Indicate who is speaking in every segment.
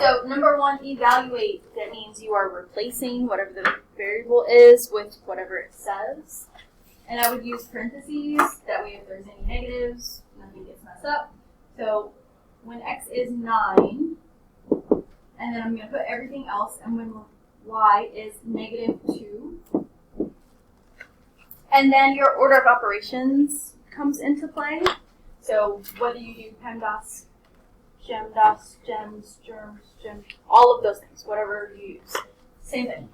Speaker 1: So number 1, evaluate. That means you are replacing whatever the variable is with whatever it says. And I would use parentheses. That way if there's any negatives, nothing gets messed up. So when x is 9, and then I'm going to put everything else, and when y is -2. And then your order of operations comes into play. So whether you do PEMDAS, GEMDAS, GEMS, GERMS, GEMS, all of those things, whatever you use. Same thing.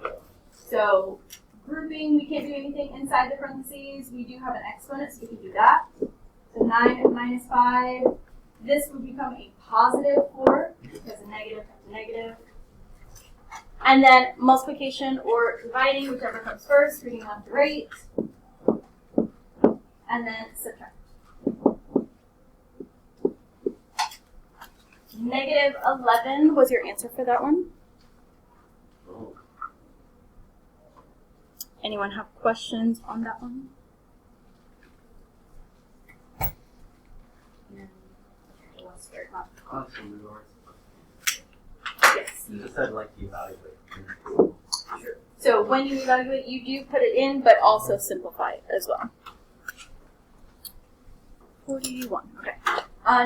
Speaker 1: So grouping, we can't do anything inside the parentheses. We do have an exponent, so we can do that. So 9 minus 5. This would become a +4 because a negative comes a negative. And then multiplication or dividing, whichever comes first, reading left to right. And then subtract. -11 was your answer for that one. Anyone have questions on that one? Yes.
Speaker 2: You just said like evaluate.
Speaker 1: Sure. So when you evaluate, you do put it in, but also simplify it as well. 41. Okay.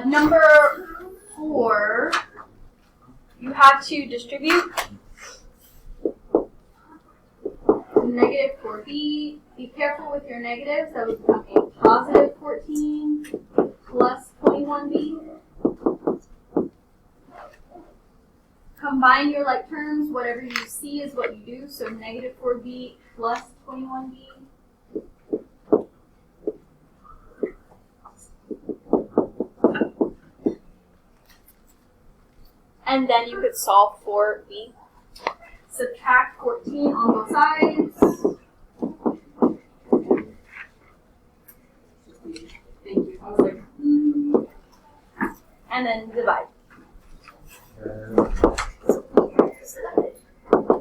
Speaker 1: Number 4, you have to distribute -4b. Be careful with your negatives. That would become a +14 plus 21b. Combine your like terms. Whatever you see is what you do. So -4b plus 21b. And then you could solve for b. Subtract 14 on both sides. Thank you. I was like, And then divide.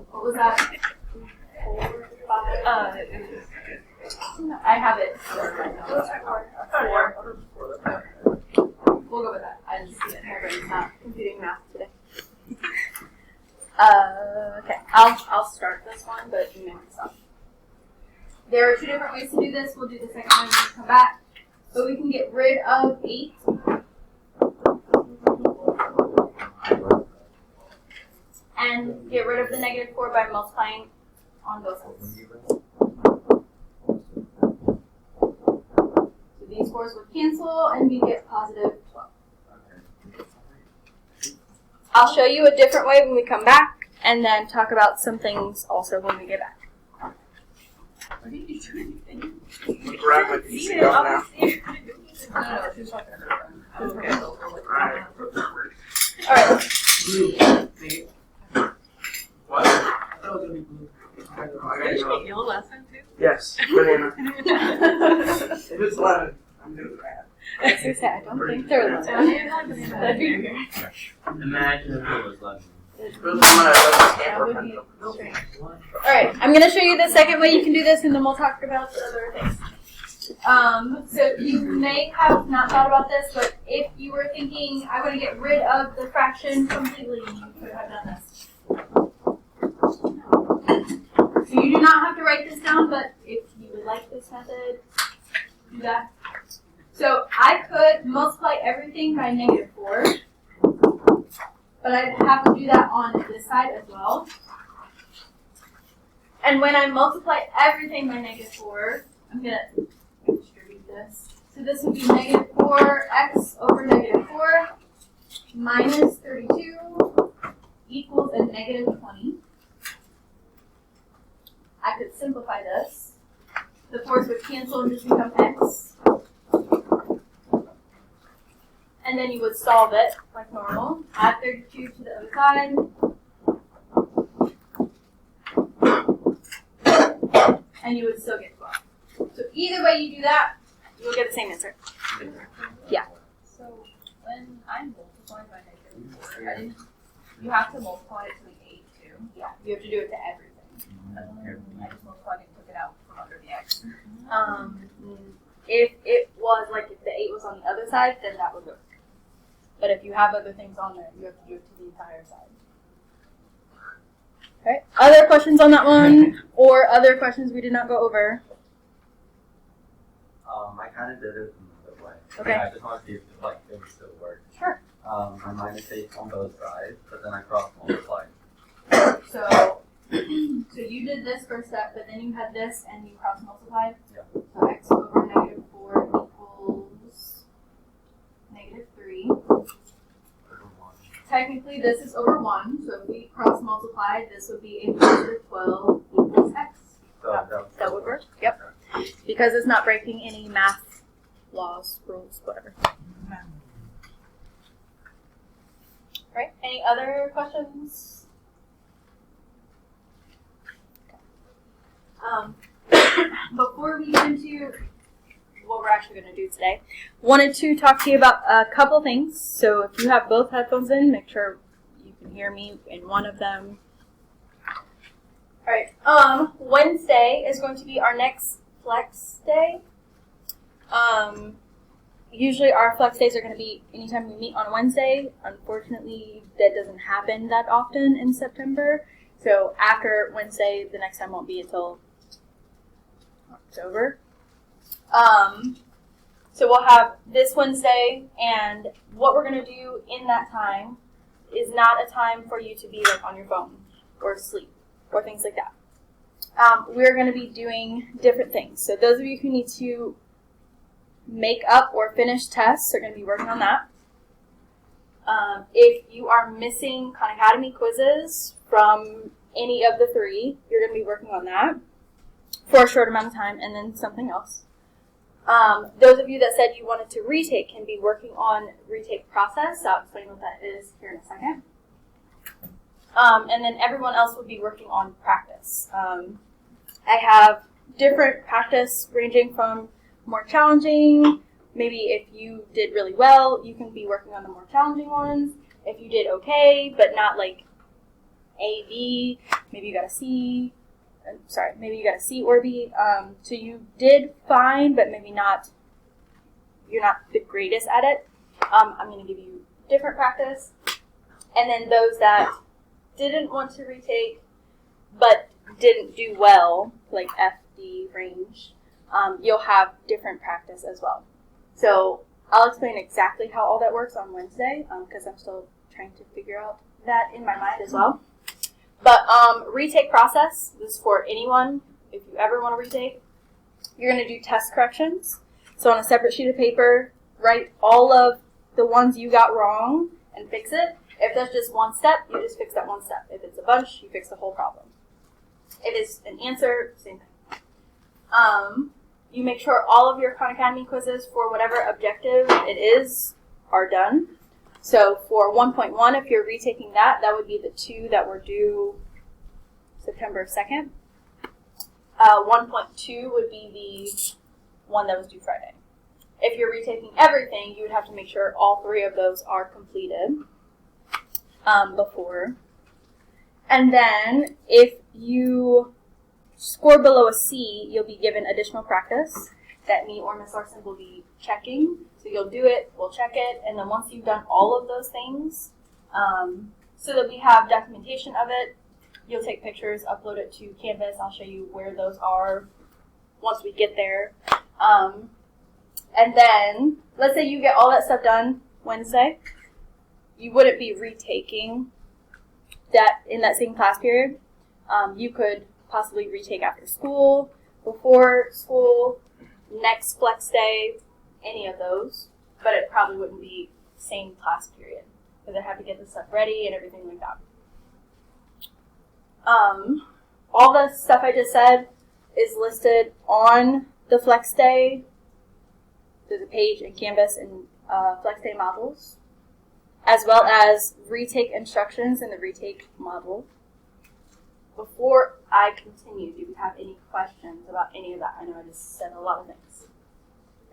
Speaker 1: What was that? 4, 5? I have it. 4. We'll go with that. I just see it. My brain's not computing math today. Okay, I'll start this one, but you may stop. There are 2 different ways to do this. We'll do the second one when we come back. But we can get rid of 8. And get rid of the -4 by multiplying on both sides. So these 4s would cancel, and we get +12. I'll show you a different way when we come back, and then talk about some things also when we get back.
Speaker 3: What did you do anything?
Speaker 4: Look around like you see go now.
Speaker 1: Alright.
Speaker 4: What?
Speaker 3: Did you make yellow last time too?
Speaker 4: Yes, banana. If it's lemon, I'm doing that.
Speaker 1: I was gonna say, I don't think they're lemon. That'd be weird.
Speaker 2: Imagine if it was lemon.
Speaker 4: If it was lemon, I
Speaker 1: That
Speaker 4: love
Speaker 1: would be
Speaker 4: the
Speaker 1: strange. Alright, I'm going to show you the second way you can do this, and then we'll talk about the other things. So you may have not thought about this, but if you were thinking, I want to get rid of the fraction completely, you could have done this. So you do not have to write this down, but if you would like this method, do that. So I could multiply everything by -4, but I'd have to do that on this side as well. And when I multiply everything by -4, I'm going to distribute this. So this would be -4x over -4 minus 32 equals a -20. I could simplify this. The 4's would cancel and just become x. And then you would solve it like normal. Add 32 to the other side. And you would still get 12. So either way you do that, you'll get the same answer. Yeah.
Speaker 3: So when I multiply by -4, you have to multiply it to the 8 too.
Speaker 1: Yeah, you have to do it to everything.
Speaker 3: I just multiplied it and took it out from under the x.
Speaker 1: If it was like if the 8 was on the other side, then that would work. But if you have other things on there, you have to do it to the entire side. Okay. Other questions on that one, or other questions we did not go over?
Speaker 2: I kind of did it in another way.
Speaker 1: Okay.
Speaker 2: I just want to see if things still work.
Speaker 1: Sure.
Speaker 2: I minus 8 on both sides, but then I cross multiply.
Speaker 1: So you did this first step, but then you had this and you cross multiplied.
Speaker 2: Yeah.
Speaker 1: So x over negative 4 equals negative 3.
Speaker 2: Over 1.
Speaker 1: Technically, this is over 1, so if we cross multiply, this would be a positive 12 equals x.
Speaker 2: So
Speaker 1: That would work? Yep. Because it's not breaking any math laws, rules, whatever. Right? Any other questions? Before we get into what we're actually going to do today, wanted to talk to you about a couple things. So if you have both headphones in, make sure you can hear me in one of them. All right. Wednesday is going to be our next flex day. Usually our flex days are going to be anytime we meet on Wednesday. Unfortunately, that doesn't happen that often in September. So after Wednesday, the next time won't be until October. So we'll have this Wednesday, and what we're going to do in that time is not a time for you to be like on your phone or sleep or things like that. We're going to be doing different things. So those of you who need to make up or finish tests are going to be working on that. If you are missing Khan Academy quizzes from any of the 3, you're going to be working on that for a short amount of time, and then something else. Those of you that said you wanted to retake can be working on Retake Process. I'll explain what that is here in a second. And then everyone else will be working on practice. I have different practice ranging from more challenging. Maybe if you did really well, you can be working on the more challenging ones. If you did okay, but not like A, B, maybe you got a C. Maybe you got a C or B. So you did fine, but maybe not. You're not the greatest at it. I'm going to give you different practice. And then those that didn't want to retake, but didn't do well, like FD range, you'll have different practice as well. So I'll explain exactly how all that works on Wednesday, because I'm still trying to figure out that in my mind as well. But retake process, this is for anyone, if you ever want to retake. You're going to do test corrections. So on a separate sheet of paper, write all of the ones you got wrong and fix it. If there's just one step, you just fix that one step. If it's a bunch, you fix the whole problem. If it's an answer, same thing. You make sure all of your Khan Academy quizzes for whatever objective it is are done. So for 1.1, if you're retaking that, that would be the 2 that were due September 2nd. 1.2 would be the one that was due Friday. If you're retaking everything, you would have to make sure all 3 of those are completed before. And then if you score below a C, you'll be given additional practice that me or Ms. Larson will be checking. So you'll do it, we'll check it, and then once you've done all of those things, so that we have documentation of it, you'll take pictures, upload it to Canvas. I'll show you where those are once we get there. And then, let's say you get all that stuff done Wednesday. You wouldn't be retaking that in that same class period. You could possibly retake after school, before school, next flex day, any of those, but it probably wouldn't be same class period because I have to get the stuff ready and everything like that. All the stuff I just said is listed on the flex day. There's a page in Canvas and flex day modules, as well as retake instructions in the retake module. Before I continue, do we have any questions about any of that? I know I just said a lot of things.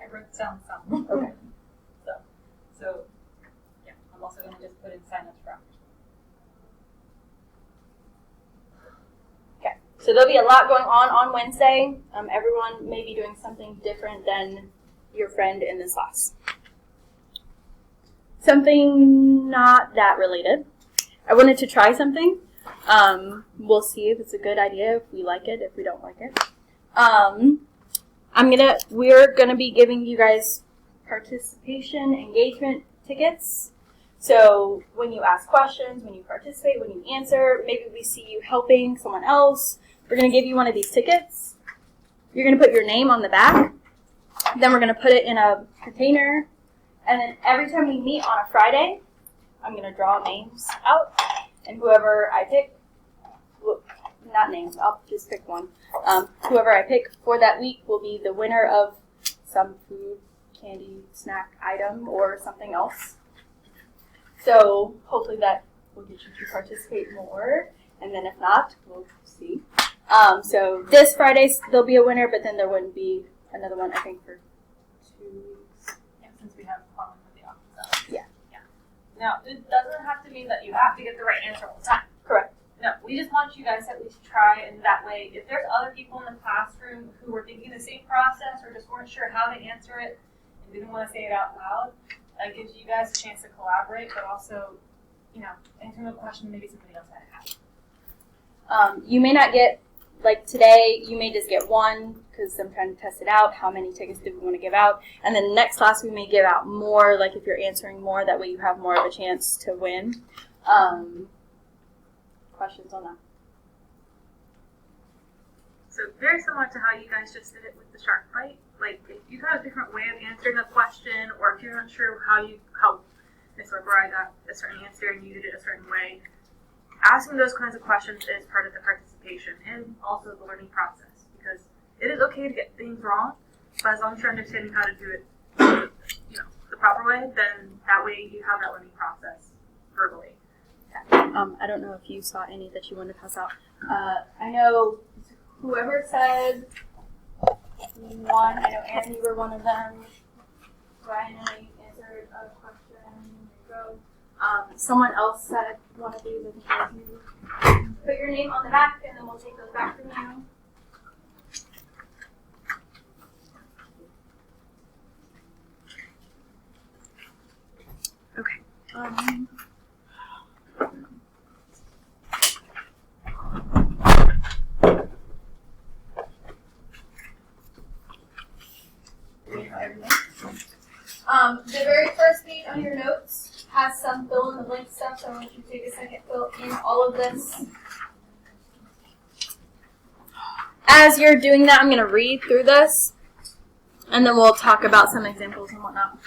Speaker 3: I wrote down some.
Speaker 1: Okay.
Speaker 3: So yeah, I'm also going to just put in sign-ups for after.
Speaker 1: Okay, so there'll be a lot going on Wednesday. Everyone may be doing something different than your friend in this class. Something not that related. I wanted to try something. We'll see if it's a good idea, if we like it, if we don't like it. We're gonna be giving you guys participation engagement tickets. So when you ask questions, when you participate, when you answer, maybe we see you helping someone else, we're gonna give you one of these tickets. You're gonna put your name on the back. Then we're gonna put it in a container. And then every time we meet on a Friday, I'm gonna draw names out. And whoever I pick, well, not names, I'll just pick one. Whoever I pick for that week will be the winner of some food, candy, snack item, or something else. So hopefully that will get you to participate more. And then if not, we'll see. So this Friday there'll be a winner, but then there wouldn't be another one, I think, for 2 weeks.
Speaker 3: Yeah, since we have fun with the options.
Speaker 1: Yeah.
Speaker 3: Now, it doesn't have to mean that you have to get the right answer all the time.
Speaker 1: Correct.
Speaker 3: No, we just want you guys to at least try, and that way, if there's other people in the classroom who were thinking the same process or just weren't sure how to answer it and didn't want to say it out loud, that gives you guys a chance to collaborate, but also, answering a question maybe somebody else had.
Speaker 1: You may not get, like today, you may just get one because I'm trying to test it out. How many tickets do we want to give out? And then next class we may give out more, like if you're answering more, that way you have more of a chance to win. Questions on that?
Speaker 5: So very similar to how you guys just did it with the shark bite. Like if you got a different way of answering a question, or if you're not sure how Miss O'Brien got a certain answer and you did it a certain way, asking those kinds of questions is part of the participation and also the learning process. Because it is okay to get things wrong, but as long as you're understanding how to do it, the proper way, then that way you have that learning process verbally.
Speaker 1: I don't know if you saw any that you wanted to pass out. I know whoever said one, I know Aaron, you were one of them. Ryan, I know you answered a question. Go. Someone else said one of these, I think it was you. Put your name on the back and then we'll take those back from you. Okay. The very first page on your notes has some fill in the blank stuff, so I want you to take a second, fill in all of this. As you're doing that, I'm going to read through this, and then we'll talk about some examples and whatnot.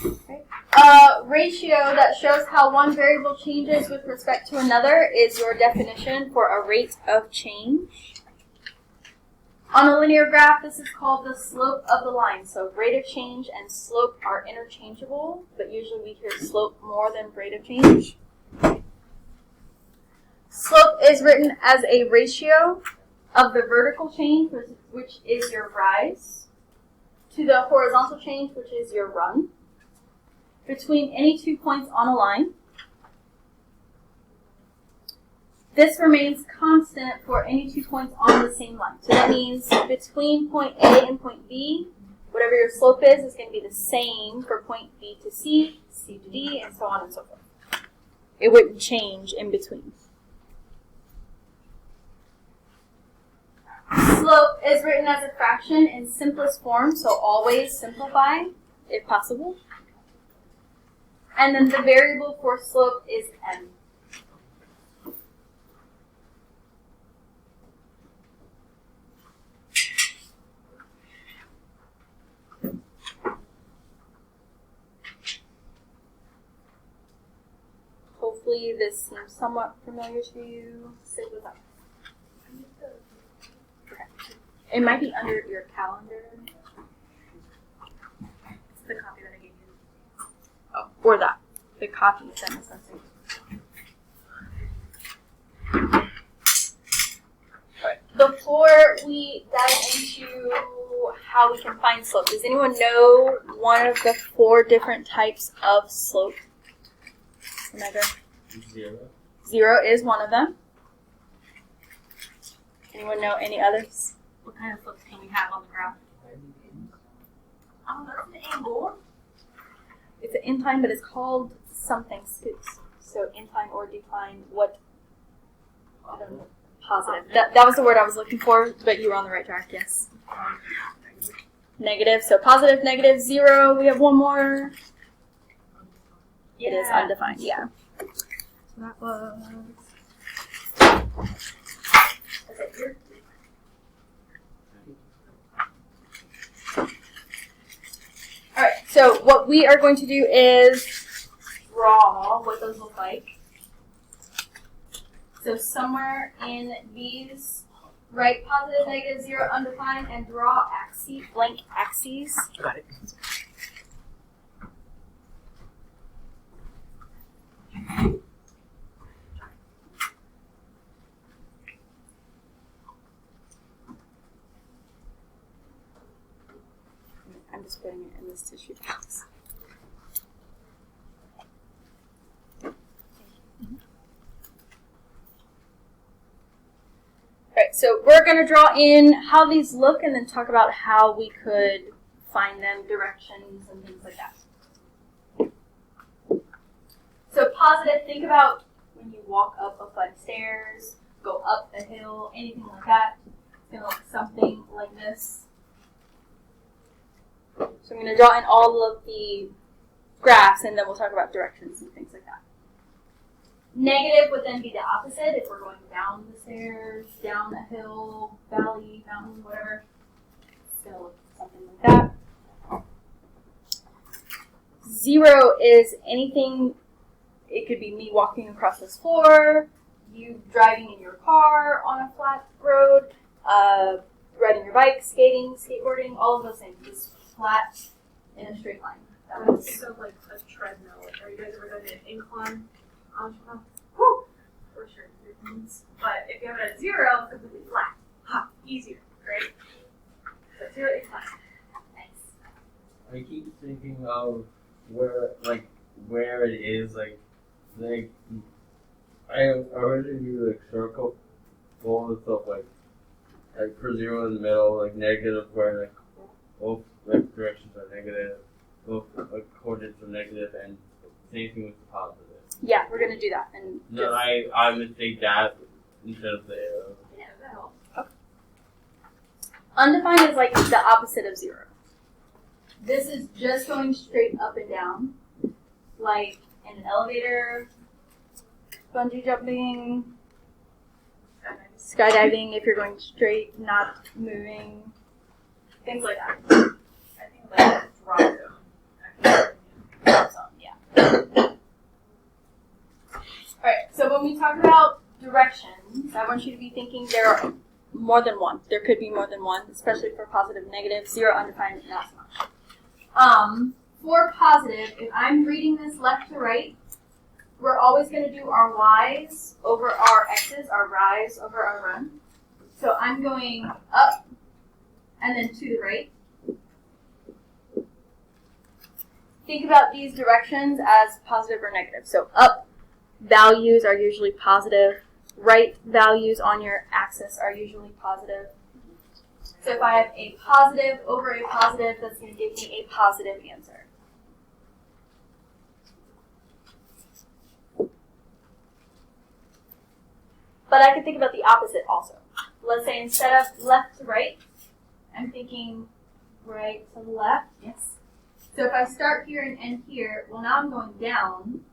Speaker 1: Okay. Ratio that shows how one variable changes with respect to another is your definition for a rate of change. On a linear graph, this is called the slope of the line. So rate of change and slope are interchangeable, but usually we hear slope more than rate of change. Slope is written as a ratio of the vertical change, which is your rise, to the horizontal change, which is your run, between any 2 points on a line. This remains constant for any 2 points on the same line. So that means between point A and point B, whatever your slope is going to be the same for point B to C, C to D, and so on and so forth. It wouldn't change in between. Slope is written as a fraction in simplest form, so always simplify if possible. And then the variable for slope is m. Hopefully this seems somewhat familiar to you. Sit with us. Okay. It might be under your calendar. It's the copy that I gave you. Oh, or that. The copy that is missing. Before we dive into how we can find slope, does anyone know one of the 4 different types of slope? Remember?
Speaker 2: 0.
Speaker 1: 0 is one of them. Anyone know any others?
Speaker 3: What kind of slopes can we have on the graph? Oh, that's an angle.
Speaker 1: It's an incline, but it's called something So incline or decline, what? I don't know. Positive. That was the word I was looking for, but you were on the right track, yes. Negative. So positive, negative, 0. We have one more. It is undefined, yeah. So that was. Is it here? Alright, so what we are going to do is draw what those look like. So somewhere in these, write positive, negative, 0, undefined, and draw blank axes.
Speaker 4: Got it.
Speaker 1: I'm just putting it in this tissue box. Alright, so we're going to draw in how these look and then talk about how we could find them, directions, and things like that. So positive, think about when you walk up a flight of stairs, go up a hill, anything like that. It's going to look something like this. So I'm going to draw in all of the graphs and then we'll talk about directions and things like that. Negative would then be the opposite if we're going down the stairs, down a hill, valley, mountain, whatever. It's going to look something like that. 0 is anything, it could be me walking across this floor, you driving in your car on a flat road, riding your bike, skating, skateboarding, all of those things. Just flat in a straight line. That was
Speaker 5: So like a treadmill. Like, are you guys ever done an incline algebra? Woo! For sure. But if you have it at 0, it's completely flat. Ha! Easier, right? So 0 is flat. Nice.
Speaker 2: I keep thinking of where it is, like I already do like circle all the stuff like for 0 in the middle, like negative where like both like directions are negative, both like coordinates are negative, and same thing with the positive.
Speaker 1: yeah, we're going to do that. And
Speaker 2: No, I would take that instead of the arrow.
Speaker 5: Yeah, that helps.
Speaker 1: undefined is like the opposite of 0. This is just going straight up and down, like in an elevator, bungee jumping, skydiving if you're going straight, not moving, things like that.
Speaker 5: I think like drop zone.
Speaker 1: Drop zone, yeah. Alright, so when we talk about directions, I want you to be thinking there are more than one. There could be more than one, especially for positive, negative, 0, undefined, not so much. For positive, if I'm reading this left to right, we're always going to do our y's over our x's, our rise over our run. So I'm going up and then to the right. Think about these directions as positive or negative. So up values are usually positive. Right values on your axis are usually positive. So if I have a positive over a positive, that's going to give me a positive answer. But I could think about the opposite also. Let's say instead of left to right, I'm thinking right to left. Yes. So if I start here and end here, well now I'm going down,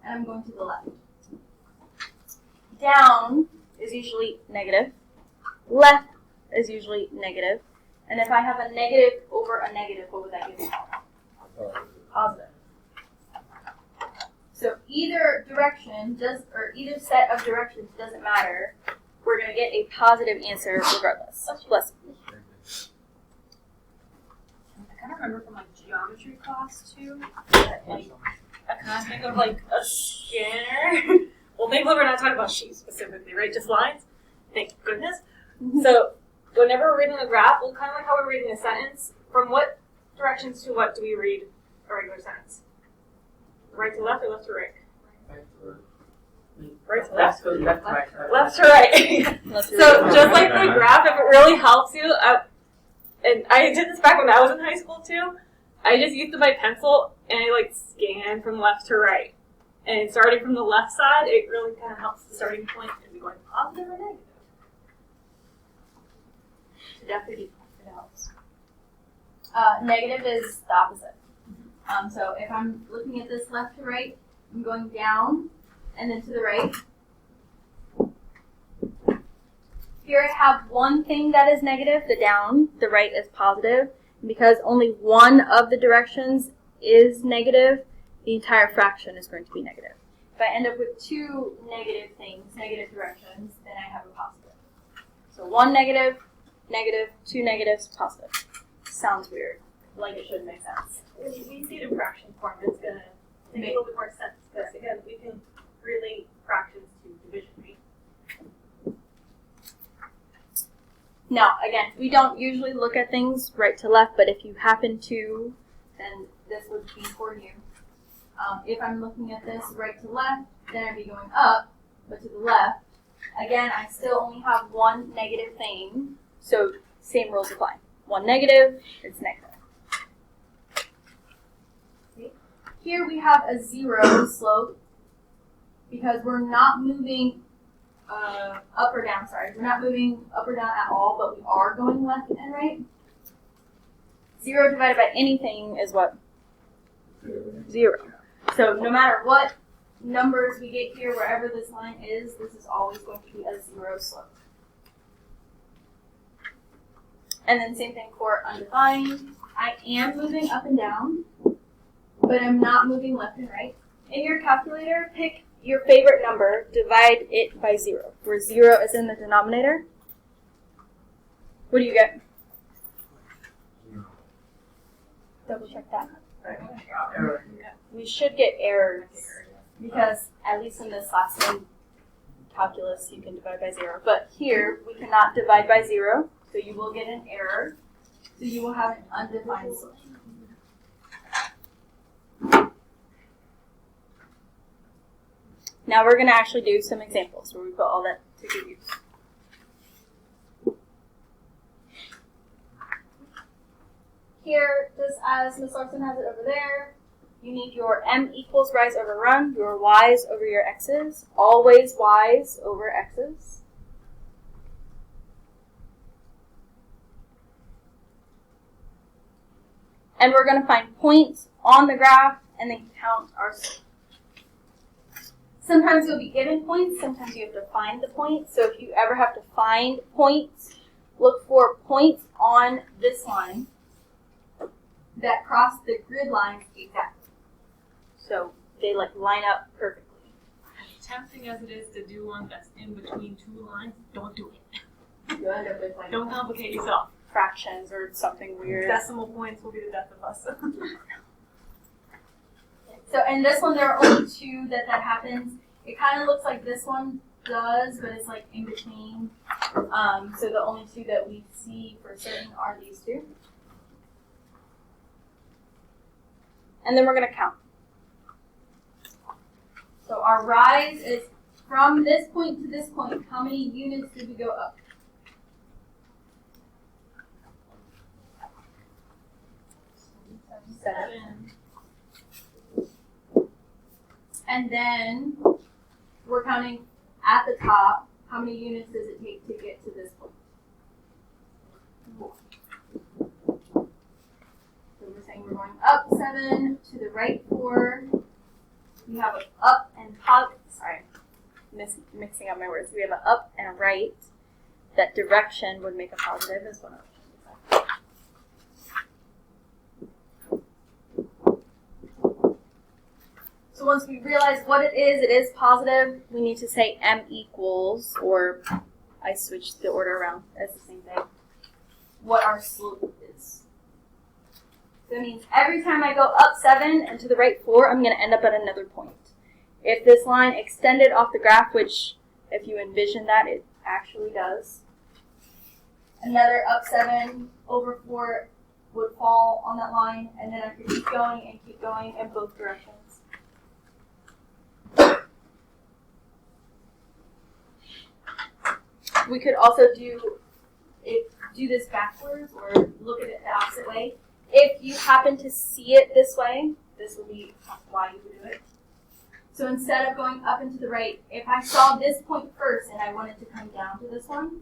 Speaker 1: and I'm going to the left. Down is usually negative. Left is usually negative. And if I have a negative over a negative, what would that give me? Positive. So either direction or either set of directions doesn't matter. We're going to get a positive answer regardless. Bless you.
Speaker 5: I kind of remember from like geometry class too. That, like, I kind of think of like a scanner. Well, thankfully we're not talking about sheets specifically, right? Just lines. Thank goodness. So whenever we're reading a graph, well, kind of like how we're reading a sentence. From what directions to what do we read a regular sentence? Right to left or left to right? Right to left.
Speaker 4: Left to right.
Speaker 5: Left to right. So just like the graph, if it really helps you, and I did this back when I was in high school too, I just used my pencil and I like scanned from left to right. And starting from the left side, it really kind of helps the starting point to be going positive or negative.
Speaker 1: So definitely it helps. Negative is the opposite. So if I'm looking at this left to right, I'm going down and then to the right. Here I have one thing that is negative, the down, the right is positive. And because only one of the directions is negative, the entire fraction is going to be negative. If I end up with two negative things, negative directions, then I have a positive. So one negative, negative, two negatives, positive. Sounds weird, like it should make sense.
Speaker 5: When we see it in fraction form, it's going to make a little bit more sense because, again, we can relate fractions to division, right?
Speaker 1: Now, again, we don't usually look at things right to left, but if you happen to, then this would be for you. If I'm looking at this right to left, then I'd be going up, but to the left. Again, I still only have one negative thing, so same rules apply. One negative, it's negative. See? Here we have a zero slope because we're not moving up or down, We're not moving up or down at all, but we are going left and right. 0 divided by anything is what? 0. So no matter what numbers we get here, wherever this line is, this is always going to be a 0 slope. And then same thing for undefined. I am moving up and down, but I'm not moving left and right. In your calculator, pick your favorite number, divide it by 0, where 0 is in the denominator. What do you get? Double check that.
Speaker 4: Error.
Speaker 1: We should get errors because at least in this last one, calculus, you can divide by 0. But here, we cannot divide by 0, so you will get an error. So you will have an undefined slope. Now we're going to actually do some examples where we put all that to good use. Here, just as Ms. Larson has it over there, you need your m equals rise over run, your y's over your x's, always y's over x's. And we're going to find points on the graph and then count our slope. Sometimes you'll be given points, sometimes you have to find the points. So if you ever have to find points, look for points on this line that cross the grid lines exactly. So they like line up perfectly.
Speaker 5: As tempting as it is to do one that's in between two lines, don't do it.
Speaker 1: You'll end up with like
Speaker 5: Don't complicate yourself.
Speaker 1: fractions or something weird.
Speaker 5: Decimal points will be the death of us.
Speaker 1: So in this one, there are only two that happens. It kind of looks like this one does, but it's like in between. So the only two that we see for certain are these two. And then we're going to count. So our rise is from this point to this point. How many units did we go up? Seven. And then we're counting at the top, how many units does it take to get to this point? 4. So we're saying we're going up 7, to the right 4. We have an up and mixing up my words. We have an up and a right. That direction would make a positive as one option. So once we realize what it is positive. We need to say m equals, or I switched the order around. That's the same thing. What our slope is. So that means every time I go up 7 and to the right 4, I'm going to end up at another point. If this line extended off the graph, which if you envision that, it actually does, another up 7 over 4 would fall on that line, and then I could keep going in both directions. We could also do this backwards or look at it the opposite way. If you happen to see it this way, this would be why you would do it. So instead of going up and to the right, if I saw this point first and I wanted to come down to this one,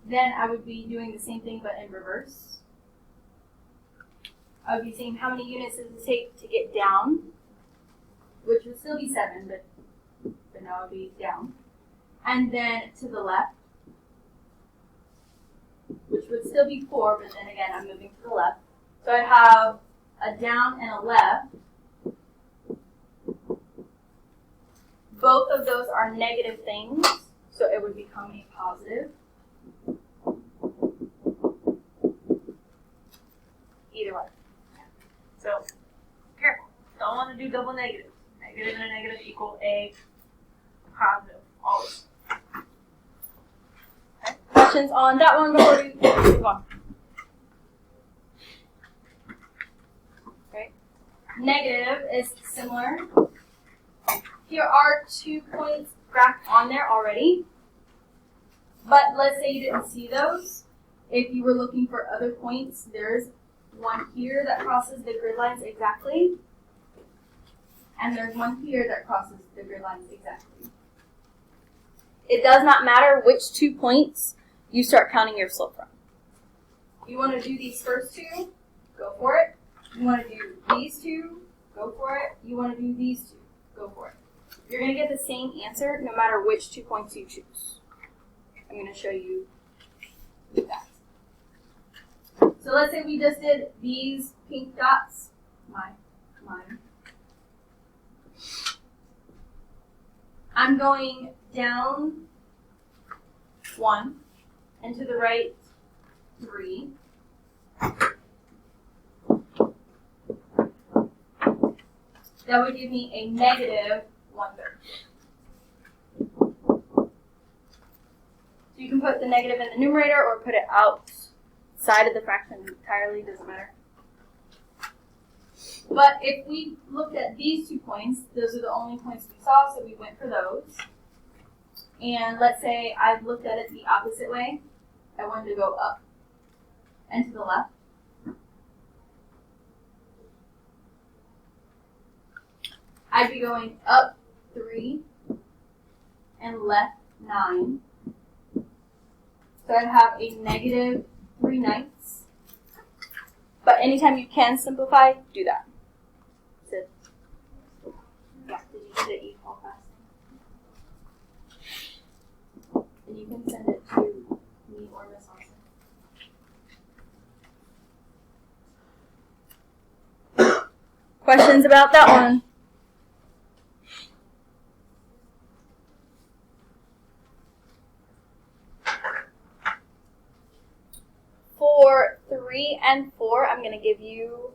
Speaker 1: then I would be doing the same thing but in reverse. I would be saying how many units does it take to get down, which would still be 7, but now it would be down. And then to the left, which would still be 4, but then again I'm moving to the left. So I have a down and a left. Both of those are negative things, so it would become a positive. Either way.
Speaker 3: So, careful. Don't want to do double negatives. Negative and a negative equal a positive, always.
Speaker 1: Okay. Questions on that one before we move on? Okay. Negative is similar. Here are 2 points graphed on there already. But let's say you didn't see those. If you were looking for other points, there's one here that crosses the grid lines exactly. And there's one here that crosses the grid lines exactly. It does not matter which 2 points you start counting your slope from. You want to do these first 2, go for it. You want to do these 2, go for it. You want to do these 2, go for it. You're going to get the same answer no matter which 2 points you choose. I'm going to show you that. So let's say we just did these pink dots. Mine. I'm going down 1 and to the right 3. That would give me a negative 1/3. So you can put the negative in the numerator or put it outside of the fraction entirely, doesn't matter. But if we looked at these 2 points, those are the only points we saw, so we went for those. And let's say I looked at it the opposite way. I wanted to go up and to the left. I'd be going up 3 and left 9. So I'd have a negative 3/9. But anytime you can simplify, do that. Sit. Yeah, did you get it eat all fast? And you can send it to me or Miss Austin. Questions about that one? For 3 and 4, I'm going to give you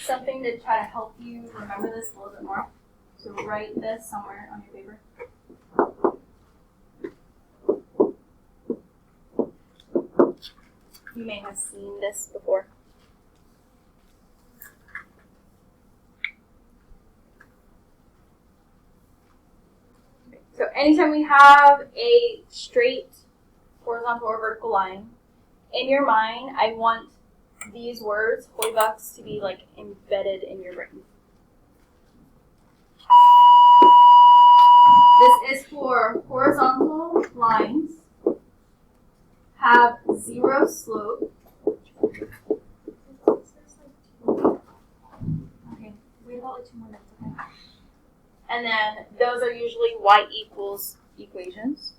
Speaker 1: something to try to help you remember this a little bit more. So write this somewhere on your paper. You may have seen this before. So anytime we have a straight horizontal or vertical line, in your mind, I want these words, hoy bucks, to be like embedded in your brain. This is for horizontal lines, have 0 slope. Okay, wait about like 2 more minutes, okay? And then those are usually y equals equations.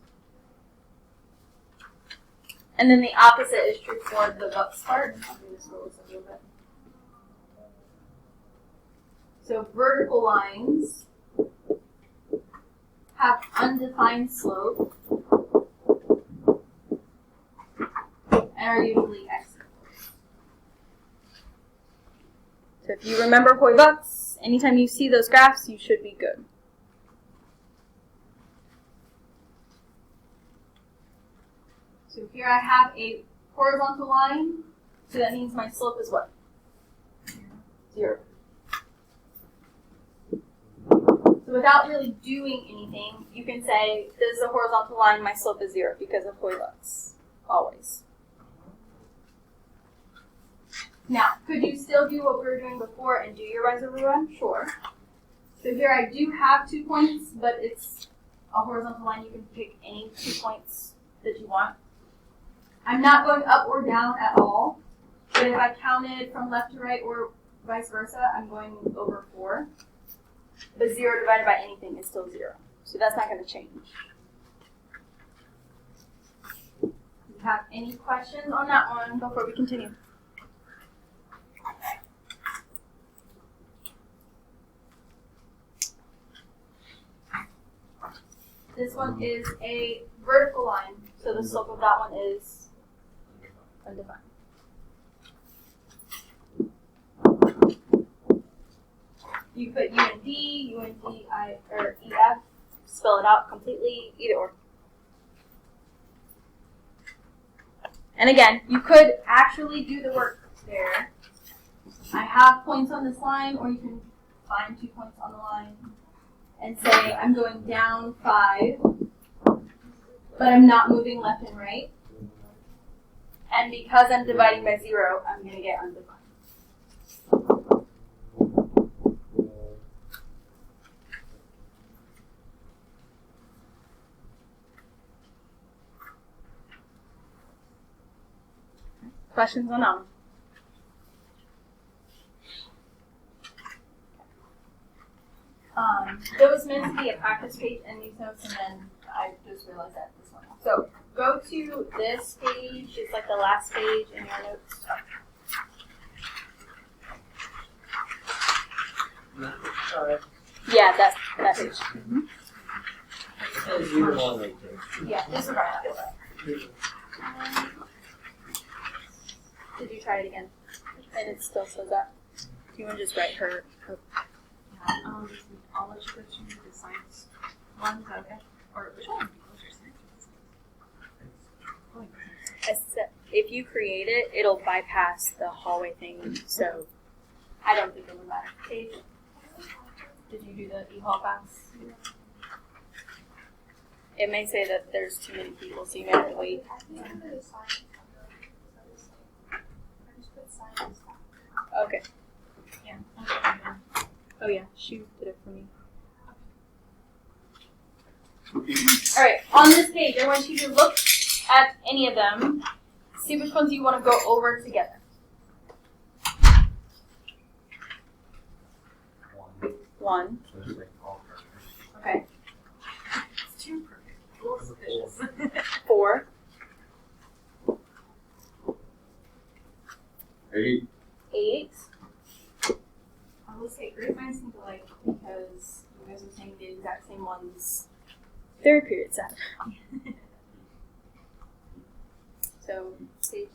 Speaker 1: And then the opposite is true for the bucks part. I'll do this a little bit. So vertical lines have undefined slope and are usually x. So if you remember hoy bucks, anytime you see those graphs, you should be good. So here I have a horizontal line, so that means my slope is what? 0. So without really doing anything, you can say, this is a horizontal line, my slope is 0 because of hoy bucks, always. Now, could you still do what we were doing before and do your rise over run? Sure. So here I do have 2 points, but it's a horizontal line. You can pick any 2 points that you want. I'm not going up or down at all, but if I counted from left to right or vice versa, I'm going over 4. But 0 divided by anything is still 0. So that's not going to change. Do you have any questions on that one before we continue? This one is a vertical line, so the slope of that one is undefined. You put U and D, or EF, spell it out completely, either or. And again, you could actually do the work there. I have points on this line, or you can find 2 points on the line and say I'm going down 5, but I'm not moving left and right. And because I'm dividing by 0, I'm going to get undefined. Questions on that one? There was meant to be a practice page in these notes, and then I just realized that this one. So go to this page. It's like the last page in your notes. Yeah, that page. Mm-hmm. Yeah, disregard that. Did you try it again? And it still says that. Do you want to just write her?
Speaker 4: I'll let you go to the science one. Is that okay? Or which one?
Speaker 1: Except if you create it, it'll bypass the hallway thing. So I don't think it would matter. Did you do the e-hall pass? It may say that there's too many people, so you may have to wait. Okay.
Speaker 4: Yeah.
Speaker 1: Oh yeah, she did it for me. Alright, on this page, I want you to look at any of them, see which ones you want to go over together. One. Okay.
Speaker 4: It's too perfect. A little suspicious.
Speaker 1: 4.
Speaker 2: 8.
Speaker 1: 8. I will say great minds think alike because you guys are saying the exact same ones. Their period set. So page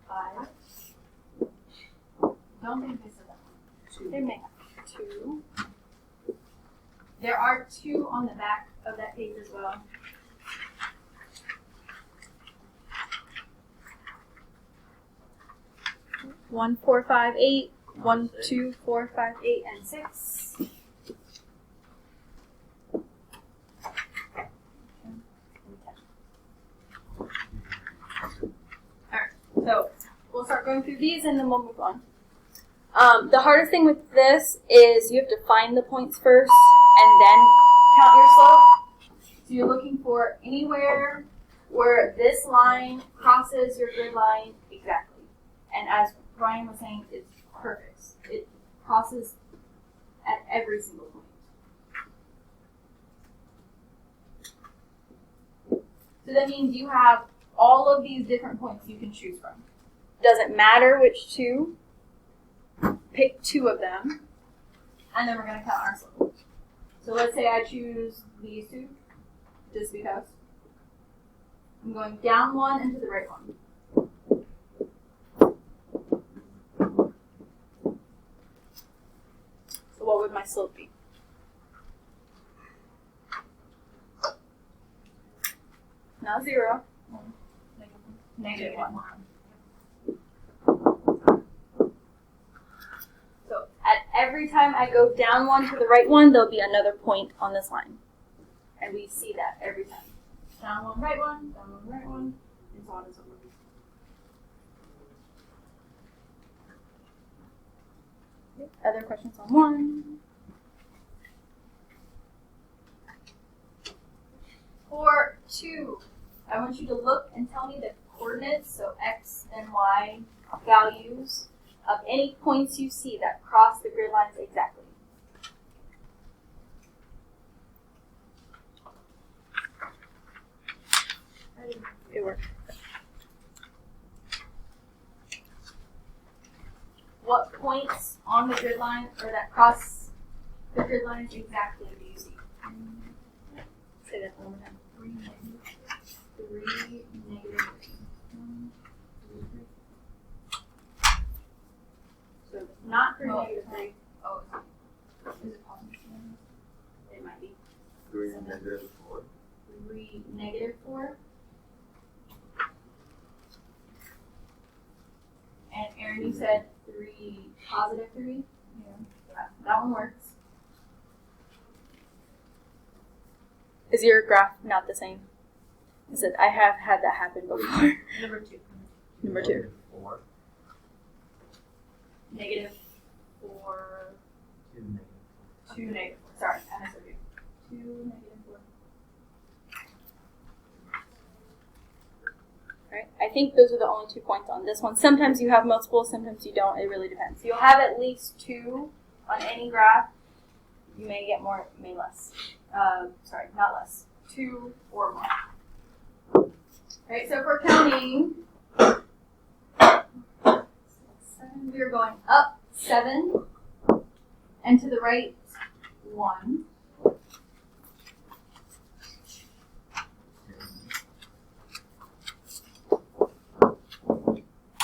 Speaker 1: 5. Don't think they said that one. 2. They may have 2. There are 2 on the back of that page as well. One, 4, 5, 8. 1, 2, 4, 5, 8, and 6. Alright, so we'll start going through these and then we'll move on. The hardest thing with this is you have to find the points first and then count your slope. So you're looking for anywhere where this line crosses your grid line exactly. And as Brian was saying, it's perfect. It crosses at every single point. So that means you have all of these different points you can choose from. Doesn't matter which 2. Pick 2 of them, and then we're going to count our slope. So let's say I choose these 2, just because. I'm going down 1 and to the right 1. What would my slope be? Not 0. -1. So at every time I go down 1 to the right 1, there'll be another point on this line. And we see that every time. Down 1, right 1, down 1, right 1, and so on and so forth. Other questions on 1? 2, I want you to look and tell me the coordinates, so x and y values of any points you see that cross the grid lines exactly. It worked. What points on the grid line or that cross the grid lines exactly do you see? Say that one more time. 3 negative 1, 2, 3. So not 3 negative 3. Oh, is it positive? It might be.
Speaker 2: 3 negative 4.
Speaker 1: 3 negative 4. And Aaron, you said 3 positive 3? Yeah. That one works. Is your graph not the same? I have had that happen before.
Speaker 3: Number 2.
Speaker 1: Number 2.
Speaker 2: 4.
Speaker 1: Negative 4.
Speaker 2: 2 negative
Speaker 1: 2 negative 4. Sorry, I messed up you. 2 negative 4. Right? I think those are the only 2 points on this one. Sometimes you have multiple, sometimes you don't. It really depends. You'll have at least 2 on any graph. You may get more, may less. Sorry, not less. 2 or more. Right, so if we're counting 7, we are going up 7 and to the right 1.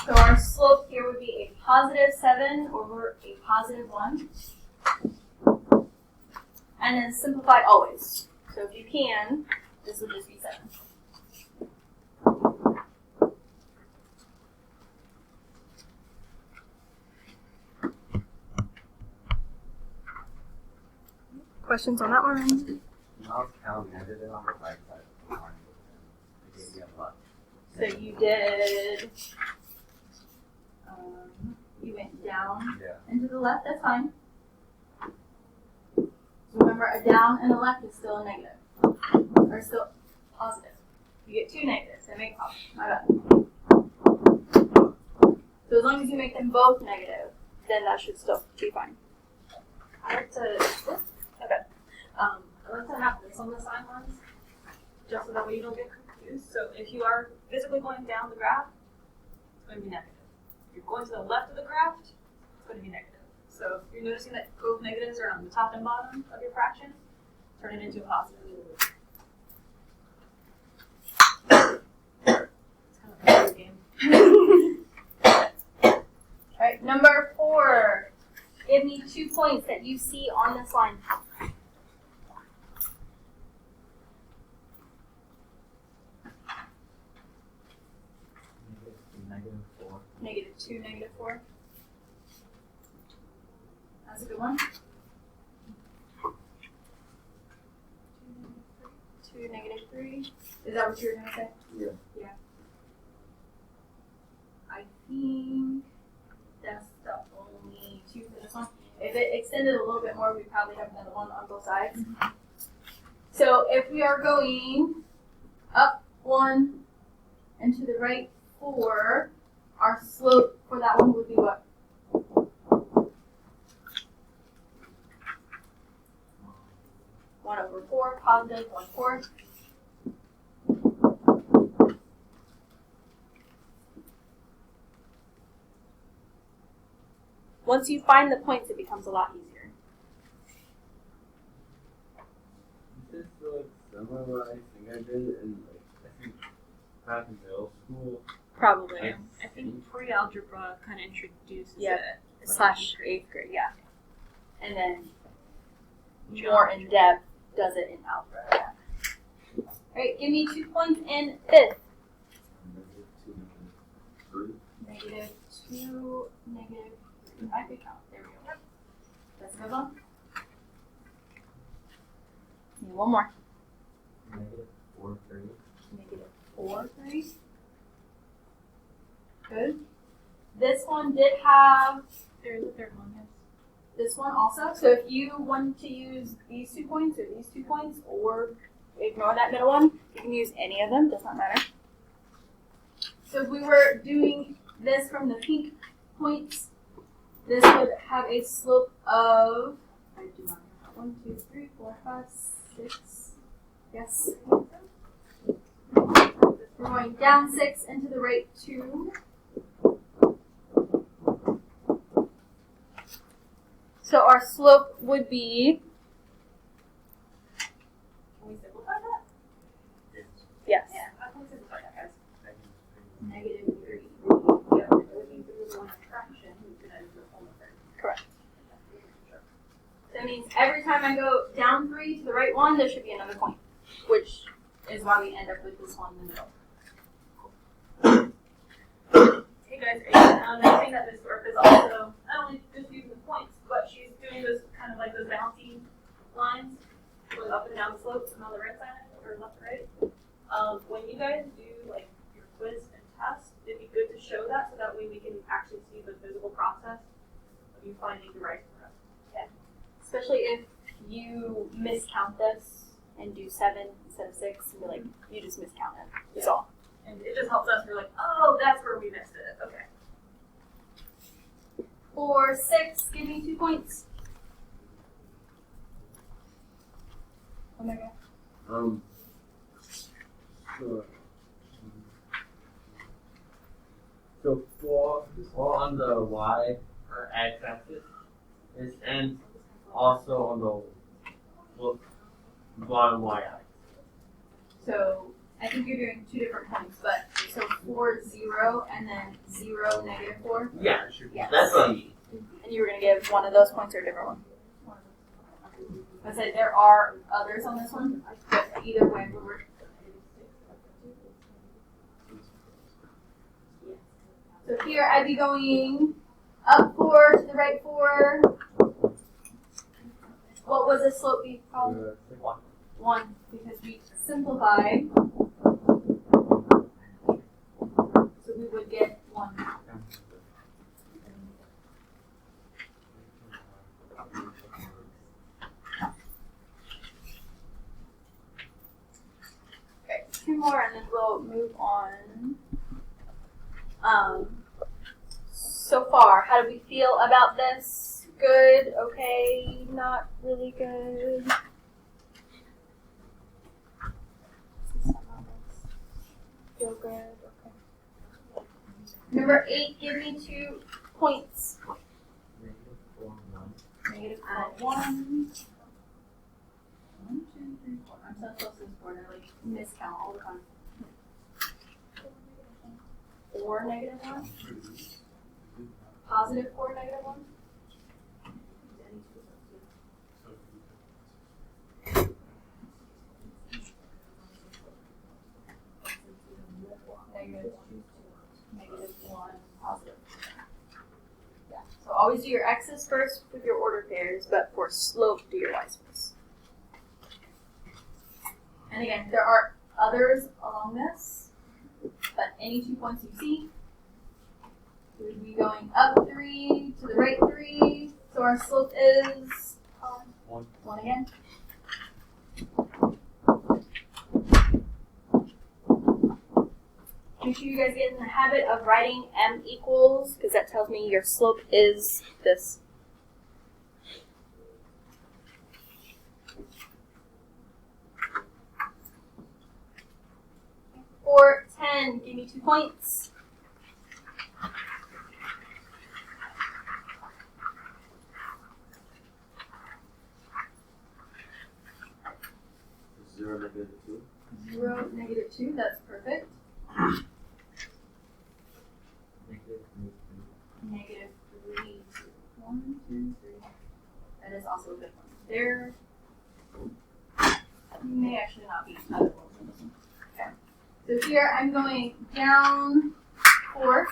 Speaker 1: So our slope here would be a positive 7 over a positive 1. And then simplified always. So if you can, this would just be 7. Questions on that one?
Speaker 6: When I was counting, I did it on the right side of the line. It gave me a lot.
Speaker 1: So you did, you went down
Speaker 6: Yeah.
Speaker 1: and to the left, that's fine. So remember, a down and a left is still a negative, or still positive. You get 2 negatives, they make positive, my bad. So as long as you make them both negative, then that should still be fine.
Speaker 3: I like to have this on the sidelines, just so that way you don't get confused. So if you are physically going down the graph, it's going to be negative. If you're going to the left of the graph, it's going to be negative. So if you're noticing that both negatives are on the top and bottom of your fraction, turn it into a positive. It's kind of a weird game.
Speaker 1: Alright, number 4. Give me 2 points that you see on this line.
Speaker 6: Negative 4.
Speaker 1: Negative 2, negative 4. That's a good one. 2, negative 3. Is that what you were going to say?
Speaker 2: Yeah.
Speaker 1: Yeah. I think that's the only 2 for this one. If it extended a little bit more, we probably have another one on both sides. So if we are going up 1 and to the right 4, our slope for that one would be what? 1 over 4, positive 1/4. Once you find the points, it becomes a lot easier.
Speaker 2: This is like similar what I think I did in back in middle school.
Speaker 1: Probably.
Speaker 2: I
Speaker 3: I think pre-algebra kind of introduces
Speaker 1: Yeah.
Speaker 3: it.
Speaker 1: Slash 8th grade, yeah. And then more in depth does it in algebra. Yeah. Alright, give me 2 points in 5th.
Speaker 6: Negative 2, negative 3.
Speaker 1: -2, -3. I could count. There we go. That's a good one. And one more.
Speaker 6: Negative 4, 3.
Speaker 1: -4, 3. Good. This one did have,
Speaker 3: There's a third one, yes.
Speaker 1: this one also. So if you wanted to use these 2 points or these 2 points or ignore that middle one. You can use any of them, does not matter. So if we were doing this from the pink points, this would have a slope of 1, 2, 3, 4, 5, 6. Yes. We're going down 6 and to the right 2. So our slope would be,
Speaker 3: Can we simplify that?
Speaker 1: yes,
Speaker 3: Yeah, how can we simplify that, guys?
Speaker 1: -3.
Speaker 3: Yeah, we're looking through the one fraction, we could end with almost there.
Speaker 1: Correct. So that means every time I go down 3 to the right 1, there should be another point, which is why we end up with this one in the middle.
Speaker 3: Hey guys, another thing that this work is also not only just using the points, but she's doing this kind of like those bouncy lines going up and down the slopes and on the right side or left to right. When you guys do like your quiz and test, it'd be good to show that so that way we can actually see the physical process of you finding the right correct.
Speaker 1: Especially if you miscount this and do 7 instead of 6, and you're like, you just miscounted. That's all.
Speaker 3: And it just helps us. We're like, oh, that's where we missed it. Okay.
Speaker 1: For 6, give me 2 points. Oh my god.
Speaker 2: So for on the y or x-axis, it ends also on the bottom y-axis.
Speaker 1: So I think you're doing 2 different points, but so 4, 0, and then 0, -4.
Speaker 2: Yeah,
Speaker 1: Yes.
Speaker 2: that's easy.
Speaker 1: And you were going to give one of those points or a different one? I said there are others on this one, but either way, we were. So here I'd be going up 4 to the right 4. What would the slope be called? 1, because we simplified. So we would get 1. Okay, 2 more and then we'll move on. So far, how do we feel about this? Good, okay, not really good. Feel good, okay. Number 8, give me 2 points. -4, 1. 1, 2, 3, 4. I'm so close to this board, I like miscount all the time. 4, -1. +4, -1. -1, positive. Yeah. So always do your x's first with your order pairs, but for slope, do your y's first. And again, there are others along this, but any 2 points you see, we would be going up 3 to the right 3. So our slope is 1 again. Make sure you guys get in the habit of writing m equals, because that tells me your slope is this. For 10, give me 2 points.
Speaker 2: Zero, -2.
Speaker 1: 0, -2, that's perfect. -3. 1, 2, 3. That is also a good one. There may actually not be other ones in this one. Okay. So here I'm going down 4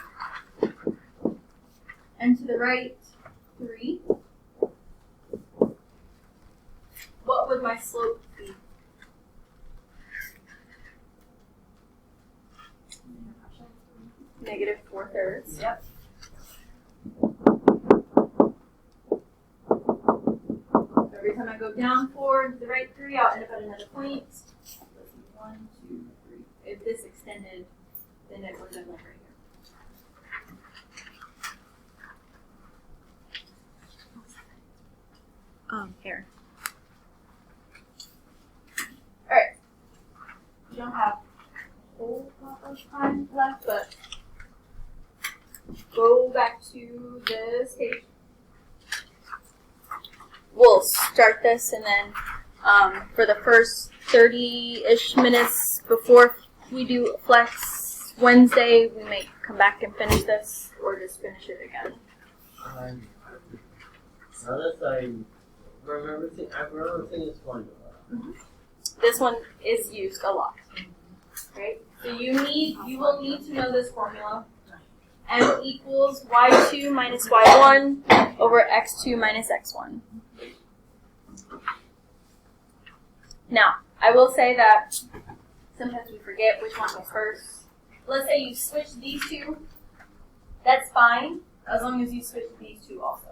Speaker 1: and to the right 3. What would my slope be? -4/3. Yep. Every time I go down 4 to the right 3, I'll end up at a another point. Let's see, 1, 2, 3. If this extended, then it would have been like right here. Here. Alright. We don't have a whole lot of time left, but go back to the stage. We'll start this, and then for the first 30-ish minutes before we do Flex Wednesday, we may come back and finish this, or just finish it again.
Speaker 2: Unless I remember seeing this one.
Speaker 1: This one is used a lot. Right? So you will need to know this formula. M equals y2 minus y1 over x2 minus x1. Now, I will say that sometimes we forget which one was first. Let's say you switch these two. That's fine, as long as you switch these two also.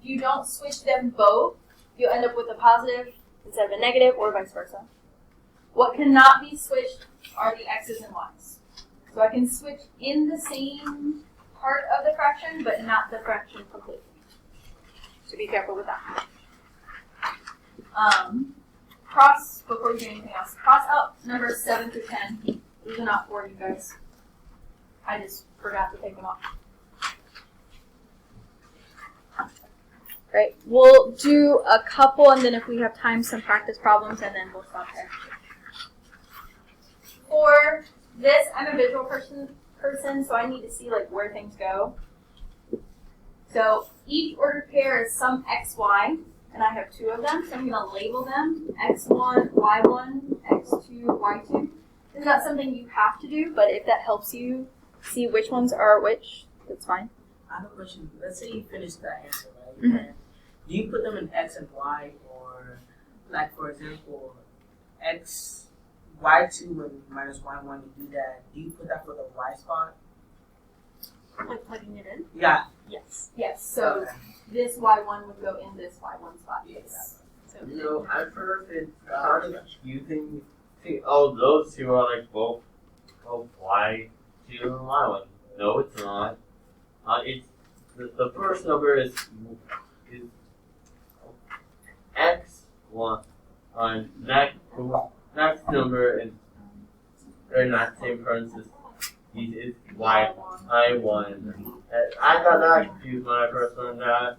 Speaker 1: If you don't switch them both, you'll end up with a positive instead of a negative, or vice versa. What cannot be switched are the x's and y's. So I can switch in the same part of the fraction, but not the fraction completely. So be careful with that. Before we do anything else, cross out numbers 7 through 10. These are not for you guys. I just forgot to take them off. Right, we'll do a couple, and then if we have time, some practice problems, and then we'll stop there. For this, I'm a visual person, so I need to see like where things go. So each ordered pair is some xy, and I have 2 of them, so I'm going to label them x1, y1, x2, y2. It's not something you have to do, but if that helps you see which ones are which, that's fine.
Speaker 4: I have a question. Let's say you finish that answer, right?
Speaker 1: Mm-hmm.
Speaker 4: And do you put them in x and y, or like for example, x, y2 and minus y1, you do that. Do you put that for the y spot?
Speaker 1: Like plugging it in?
Speaker 4: Yeah.
Speaker 1: Yes. Yes. So
Speaker 4: Okay.
Speaker 1: this y1 would go in this y1 spot. Yes. So
Speaker 2: At first it started using. Those two are like both y2 and y1. No, it's not. It's the first number is x1 on next number is in that same parenthesis is y1. I got that confused when I first learned that.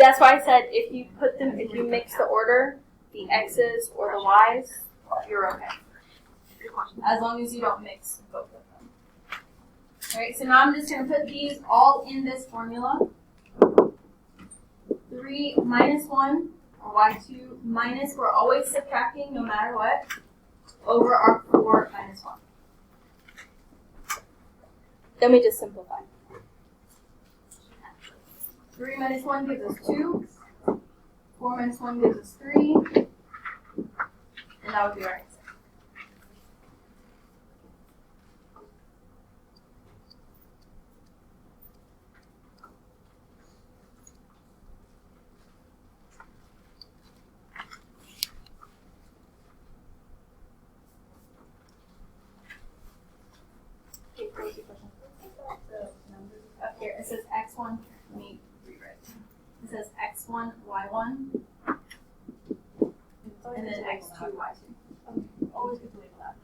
Speaker 1: that's why I said if you mix the order, the x's or the y's, you're okay. As long as you don't mix both of them. Alright, so now I'm just going to put these all in this formula. 3 minus 1, or y2 minus, we're always subtracting no matter what, over our 4 minus 1. Then we just simplify. 3 minus 1 gives us 2. 4 minus 1 gives us 3. And that would be our answer. Up here, it says x1, let me rewrite. It says x1, y1, and then x2, y2. Always good to label that.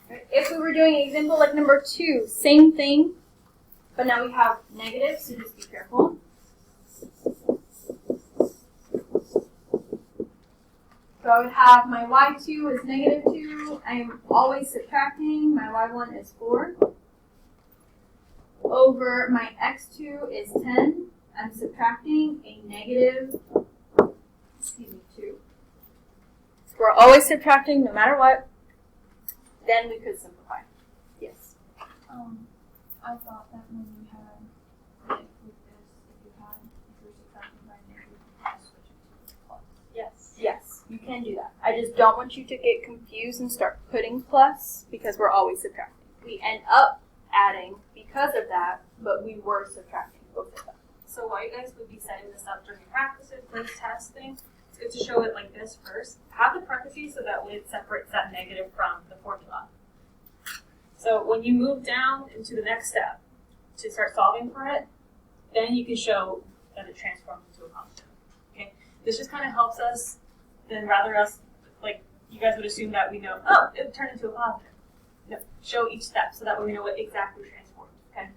Speaker 1: Right. If we were doing an example like number 2, same thing, but now we have negatives, so just be careful. So I would have my y2 is negative 2. I'm always subtracting. My y1 is 4. Over my x2 is 10. I'm subtracting a negative, 2. So we're always subtracting no matter what. Then we could simplify. Yes?
Speaker 7: I thought that when you had, like with this, if you're subtracting by negative, you have to switch it to plus.
Speaker 1: Yes. Yes, you can do that. I just don't want you to get confused and start putting plus because we're always subtracting. We end up adding because of that, but we were subtracting both of them.
Speaker 3: So while you guys would be setting this up during your practices, this testing, it's good to show it like this first. Have the parentheses so that way it separates that negative from the formula. So when you move down into the next step to start solving for it, then you can show that it transforms into a constant. Okay? This just kind of helps us, then rather us, like, you guys would assume that we know, oh, it turned into a positive. No, show each step so that way we know what exactly transformed. Okay?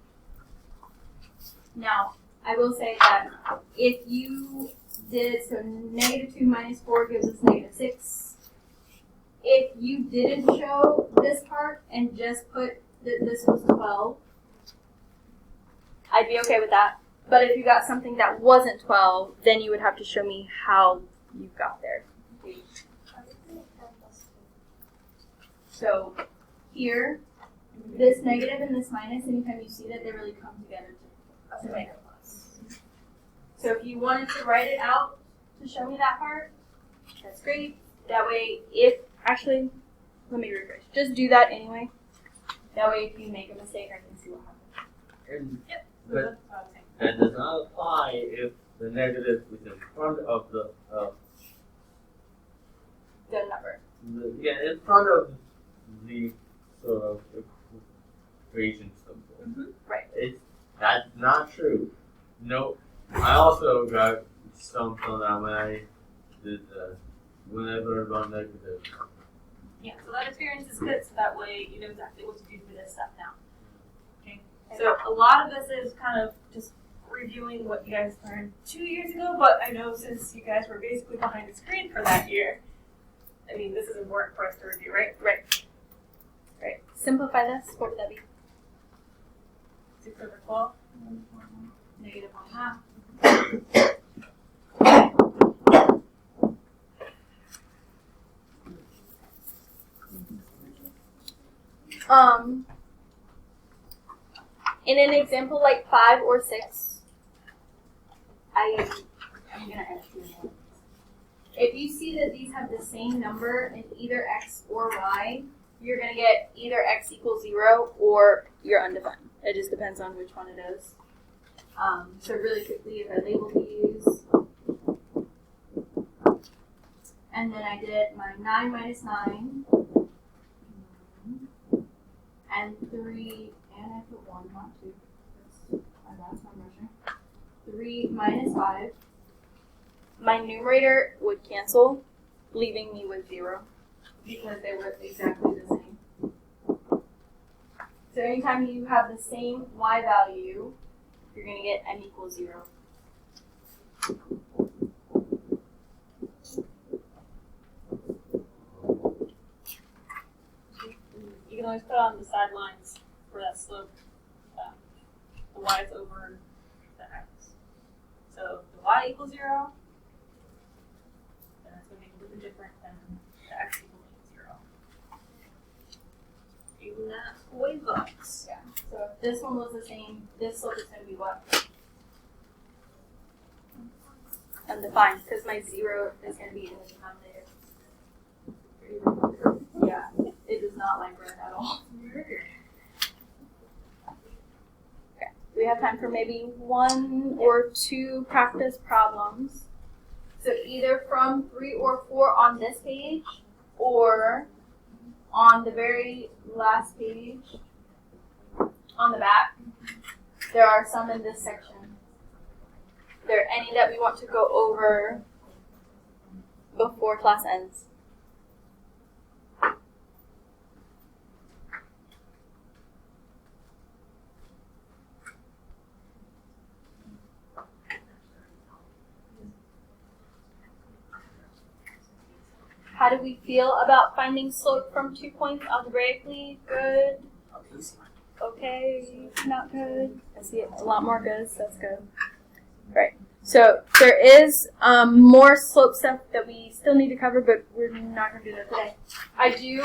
Speaker 1: Now, I will say that if you did, so -2 minus 4 gives us -6. If you didn't show this part and just put that this was 12, I'd be okay with that. But if you got something that wasn't 12, then you would have to show me how you got there. So here, this negative and this minus, anytime you see that, they really come together to make a plus. So if you wanted to write it out to show me that part, that's great. That way, actually, let me rephrase. Just do that anyway. That way, if you make a mistake, I can see what happened.
Speaker 2: And
Speaker 3: Yep. So
Speaker 2: But-
Speaker 3: that's what I was saying.
Speaker 2: that does not apply if the negative is in front of the
Speaker 1: The number.
Speaker 2: in front of the sort of equation symbol.
Speaker 1: Right.
Speaker 2: That's not true. No, I also got stumped on that when I did when I learned about negative.
Speaker 3: Yeah, so that experience is good, so that way you know exactly what to do for this stuff now. Okay? So a lot of this is kind of just reviewing what you guys learned 2 years ago, but I know since you guys were basically behind the screen for that year, I mean, this is important for us to review, right?
Speaker 1: Right. Simplify this. What would that be?
Speaker 3: 6 over 12.
Speaker 1: -1/2. In an example like 5 or 6, I'm gonna add 2 more. If you see that these have the same number in either x or y, you're gonna get either x equals 0 or you're undefined. It just depends on which one it is. So really quickly, if I label these, and then I did my 9 minus 9, and 3, and I put 1, not 2. That's my measure. 3 minus 5. My numerator would cancel, leaving me with 0, because they were exactly the same. So anytime you have the same y value, you're going to get n equals 0.
Speaker 3: You can always put on the sidelines for that slope. The y is over the x. So the y equals 0, then that's going to make a little bit different than the x equals 0. Even that $40.
Speaker 1: Yeah. So if this one was the same, this slope is going to be what? Undefined, because my 0 is going to be in the denominator. Yeah, it does not like red at all. Okay, we have time for maybe 1 or 2 practice problems. So either from 3 or 4 on this page, or on the very last page, on the back. There are some in this section. There are any that we want to go over before class ends? How do we feel about finding slope from 2 points algebraically? Good? Okay, not good. I see a lot more goods, that's good. Right. So there is more slope stuff that we still need to cover, but we're not going to do that today. I do